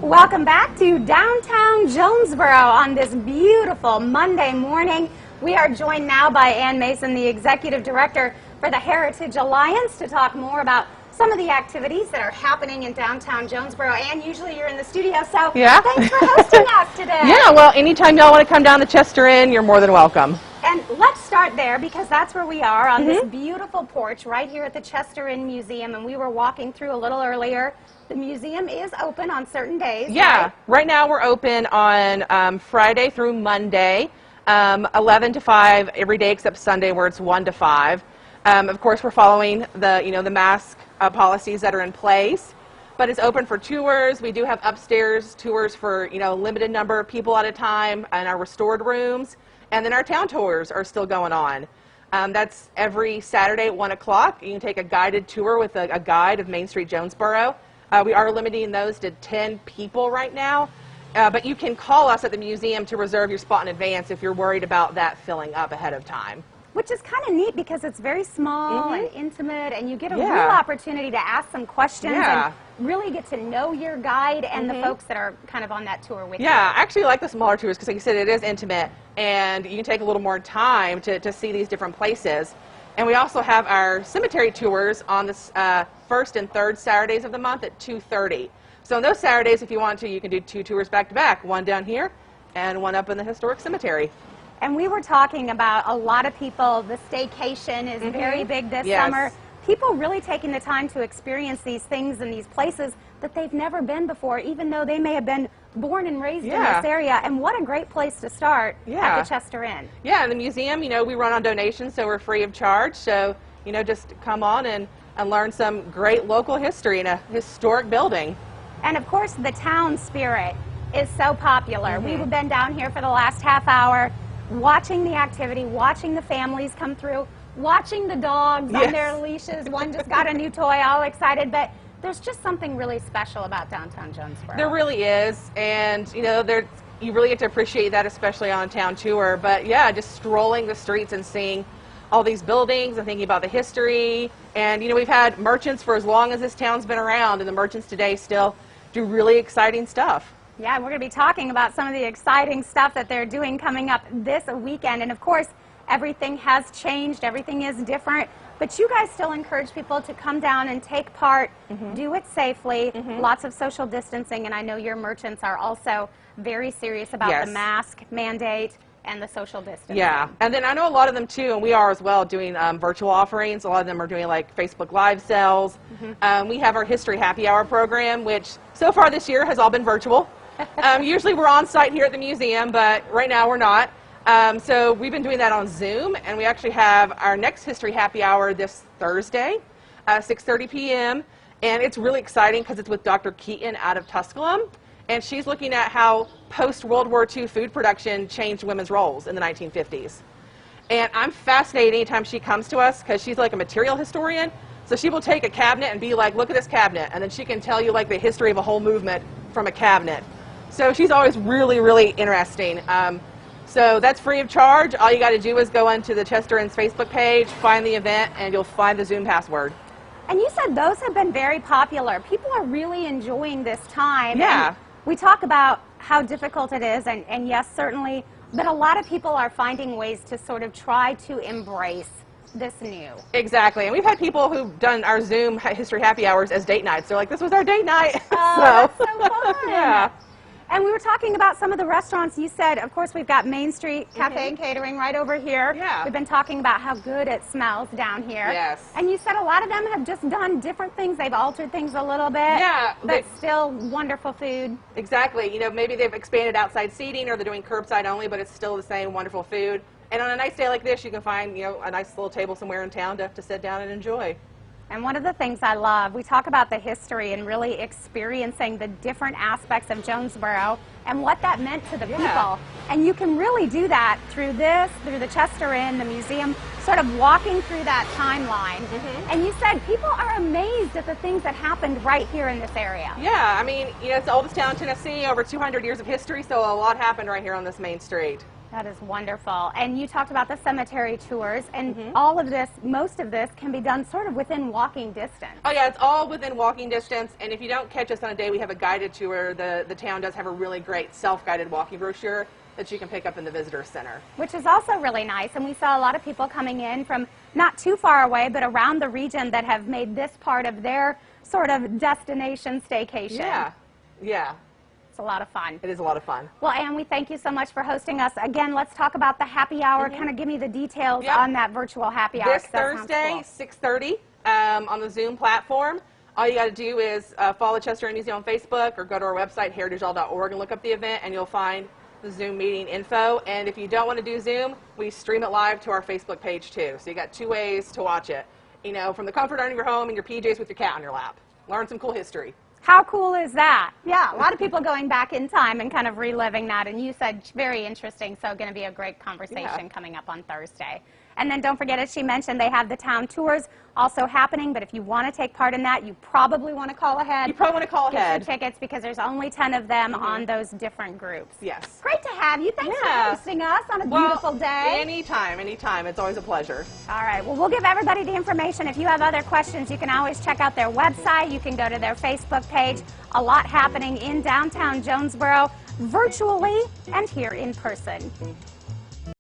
Welcome back to downtown Jonesborough on this beautiful Monday morning. We are joined now by Ann Mason, the Executive Director for the Heritage Alliance, to talk more about some of the activities that are happening in downtown Jonesborough. Ann, usually you're in the studio, so thanks for hosting us today. Yeah, well, anytime y'all want to come down to Chester Inn, you're more than welcome. And let's start there because that's where we are on this beautiful porch right here at the Chester Inn Museum, and we were walking through a little earlier. The museum is open on certain days. Yeah, right now we're open on Friday through Monday, 11 to 5 every day except Sunday where it's 1 to 5. Of course, we're following the mask policies that are in place, but it's open for tours. We do have upstairs tours for a limited number of people at a time in our restored rooms, and then our town tours are still going on. That's every Saturday at 1 o'clock. You can take a guided tour with a guide of Main Street Jonesborough. We are limiting those to 10 people right now, but you can call us at the museum to reserve your spot in advance if you're worried about that filling up ahead of time. Which is kind of neat because it's very small and intimate, and you get a real opportunity to ask some questions and really get to know your guide and the folks that are kind of on that tour with you. Yeah, I actually like the smaller tours because, like you said, it is intimate, and you can take a little more time to see these different places. And we also have our cemetery tours on the first and third Saturdays of the month at 2:30. So on those Saturdays, if you want to, you can do 2 tours back to back, one down here and one up in the historic cemetery. And we were talking about a lot of people, the staycation is very big this summer. People really taking the time to experience these things and these places that they've never been before, even though they may have been born and raised in this area. And what a great place to start at the Chester Inn. Yeah, and the museum, we run on donations, so we're free of charge. So, just come on and learn some great local history in a historic building. And of course, the town spirit is so popular. We've been down here for the last half hour, watching the activity, watching the families come through, watching the dogs on their leashes. One just got a new toy, all excited, but there's just something really special about downtown Jonesborough. There really is, and you really get to appreciate that, especially on a town tour. But yeah, just strolling the streets and seeing all these buildings and thinking about the history. And we've had merchants for as long as this town's been around, and the merchants today still do really exciting stuff. Yeah, we're going to be talking about some of the exciting stuff that they're doing coming up this weekend. And of course, everything has changed, everything is different, but you guys still encourage people to come down and take part, do it safely, lots of social distancing, and I know your merchants are also very serious about the mask mandate and the social distancing. Yeah, and then I know a lot of them too, and we are as well, doing virtual offerings. A lot of them are doing like Facebook Live sales. We have our History Happy Hour program, which so far this year has all been virtual. Usually we're on site here at the museum, but right now we're not. So we've been doing that on Zoom, and we actually have our next History Happy Hour this Thursday, 6:30 p.m. And it's really exciting because it's with Dr. Keaton out of Tusculum, and she's looking at how post-World War II food production changed women's roles in the 1950s. And I'm fascinated anytime she comes to us because she's like a material historian. So she will take a cabinet and be like, look at this cabinet, and then she can tell you like the history of a whole movement from a cabinet. So she's always really, really interesting. So that's free of charge. All you got to do is go onto the Chester Inn's Facebook page, find the event, and you'll find the Zoom password. And you said those have been very popular. People are really enjoying this time. Yeah. And we talk about how difficult it is, and yes, certainly, but a lot of people are finding ways to sort of try to embrace this new. Exactly. And we've had people who've done our Zoom History Happy Hours as date nights. They're like, this was our date night. Oh, that's so fun. Yeah. And we were talking about some of the restaurants. You said, of course, we've got Main Street Cafe and Catering right over here. Yeah. We've been talking about how good it smells down here. Yes. And you said a lot of them have just done different things. They've altered things a little bit. Yeah. But still wonderful food. Exactly. Maybe they've expanded outside seating, or they're doing curbside only, but it's still the same wonderful food. And on a nice day like this, you can find, a nice little table somewhere in town to sit down and enjoy. And one of the things I love, we talk about the history and really experiencing the different aspects of Jonesborough and what that meant to the people. And you can really do that through the Chester Inn, the museum, sort of walking through that timeline. And you said people are amazed at the things that happened right here in this area. Yeah, I mean, it's the oldest town in Tennessee, over 200 years of history, so a lot happened right here on this main street. That is wonderful. And you talked about the cemetery tours, and all of this, most of this can be done sort of within walking distance. Oh yeah, it's all within walking distance, and if you don't catch us on a day, we have a guided tour. The town does have a really great self-guided walking brochure that you can pick up in the visitor center. Which is also really nice, and we saw a lot of people coming in from not too far away, but around the region that have made this part of their sort of destination staycation. Yeah, yeah. It's a lot of fun. It is a lot of fun. Well, Ann, we thank you so much for hosting us. Again, let's talk about the happy hour. Kind of give me the details on that virtual happy hour. This Thursday, 6:30 on the Zoom platform. All you got to do is follow Chester Indies on Facebook or go to our website, heritageall.org, and look up the event, and you'll find the Zoom meeting info. And if you don't want to do Zoom, we stream it live to our Facebook page too. So you got 2 ways to watch it. You know, from the comfort of your home in your PJs with your cat on your lap. Learn some cool history. How cool is that? Yeah, a lot of people going back in time and kind of reliving that. And you said very interesting, so going to be a great conversation coming up on Thursday. And then don't forget, as she mentioned, they have the town tours also happening. But if you want to take part in that, you probably want to call ahead. You probably want to call ahead. Get your tickets because there's only 10 of them on those different groups. Yes. Great to have you. Thanks for hosting us on a beautiful day. Anytime, anytime. It's always a pleasure. All right. Well, we'll give everybody the information. If you have other questions, you can always check out their website. You can go to their Facebook page. A lot happening in downtown Jonesborough, virtually and here in person.